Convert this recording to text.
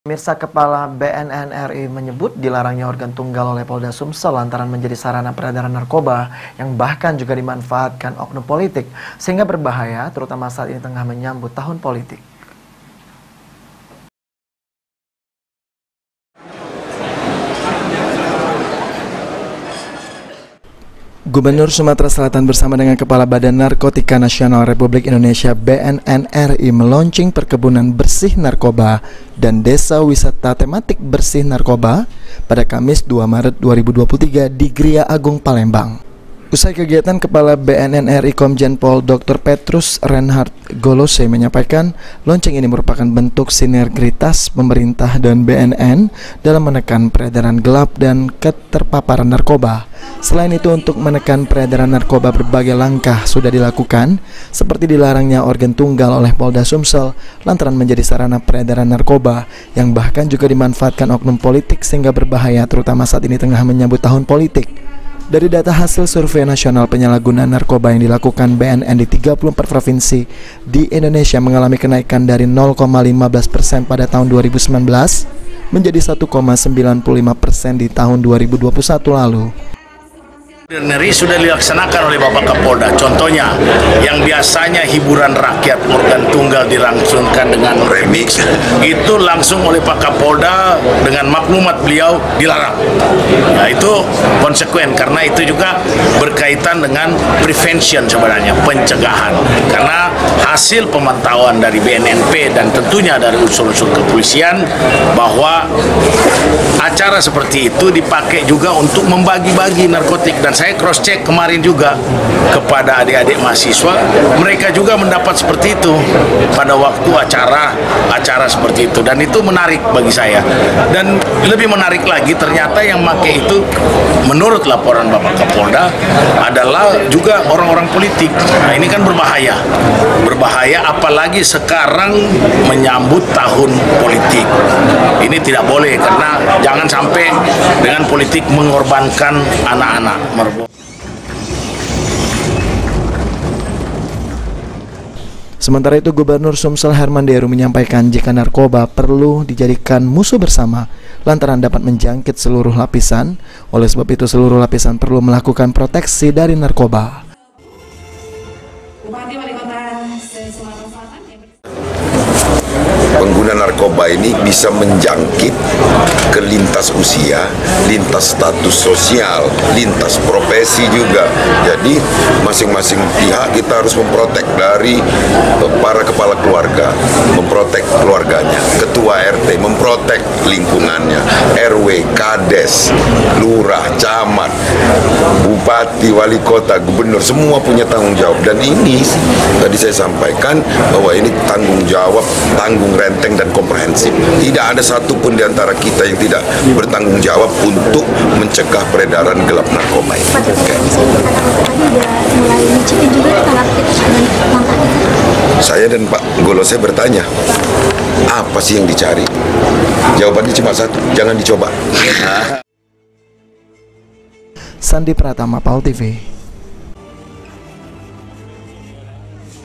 Pemirsa, Kepala BNN RI menyebut dilarangnya organ tunggal oleh Polda Sumsel lantaran menjadi sarana peredaran narkoba yang bahkan juga dimanfaatkan oknum politik sehingga berbahaya, terutama saat ini tengah menyambut tahun politik. Gubernur Sumatera Selatan bersama dengan Kepala Badan Narkotika Nasional Republik Indonesia BNN RI meluncing perkebunan bersih narkoba dan desa wisata tematik bersih narkoba pada Kamis 2 Maret 2023 di Gria Agung, Palembang. Usai kegiatan, Kepala BNN RI Komjen Pol Dr. Petrus Reinhard Golose menyampaikan lonceng ini merupakan bentuk sinergitas pemerintah dan BNN dalam menekan peredaran gelap dan keterpaparan narkoba. Selain itu, untuk menekan peredaran narkoba, berbagai langkah sudah dilakukan, seperti dilarangnya organ tunggal oleh Polda Sumsel lantaran menjadi sarana peredaran narkoba yang bahkan juga dimanfaatkan oknum politik sehingga berbahaya, terutama saat ini tengah menyambut tahun politik. Dari data hasil survei nasional penyalahgunaan narkoba yang dilakukan BNN di 34 provinsi di Indonesia mengalami kenaikan dari 0,15% pada tahun 2019 menjadi 1,95% di tahun 2021 lalu. Sudah dilaksanakan oleh Bapak Kapolda. Contohnya, yang biasanya hiburan rakyat organ tunggal dilangsungkan dengan remix, itu langsung oleh Pak Kapolda dengan maklumat beliau dilarang. Nah, itu konsekuen karena itu juga berkaitan dengan prevention sebenarnya, pencegahan. Karena hasil pemantauan dari BNNP dan tentunya dari unsur-unsur kepolisian bahwa acara seperti itu dipakai juga untuk membagi-bagi narkotik, dan saya cross check kemarin juga kepada adik-adik mahasiswa, mereka juga mendapat seperti itu pada waktu acara seperti itu, dan itu menarik bagi saya. Dan lebih menarik lagi, ternyata yang pakai itu menurut laporan Bapak Kapolda adalah juga orang-orang politik. Nah, ini kan berbahaya apalagi sekarang menyambut tahun politik. Ini tidak boleh, karena jangan sampai dengan politik mengorbankan anak-anak. Sementara itu, Gubernur Sumsel Herman Deru menyampaikan jika narkoba perlu dijadikan musuh bersama lantaran dapat menjangkit seluruh lapisan. Oleh sebab itu, seluruh lapisan perlu melakukan proteksi dari narkoba. Pengguna narkoba ini bisa menjangkit ke lintas usia, lintas status sosial, lintas profesi juga. Jadi masing-masing pihak kita harus memprotek, dari para kepala keluarga, memprotek keluarganya, ketua RT, memprotek lingkungannya, RW, Kades, lurah, camat, bupati, wali kota, gubernur, semua punya tanggung jawab. Dan ini tadi saya sampaikan bahwa ini tanggung jawab, tanggung renteng dan komprehensif. Tidak ada satupun di antara kita yang tidak bertanggung jawab untuk mencegah peredaran gelap narkoba ini. Saya dan Pak Golose bertanya, apa sih yang dicari? Jawabannya cuma satu, jangan dicoba. Sandi Pratama, PAL TV.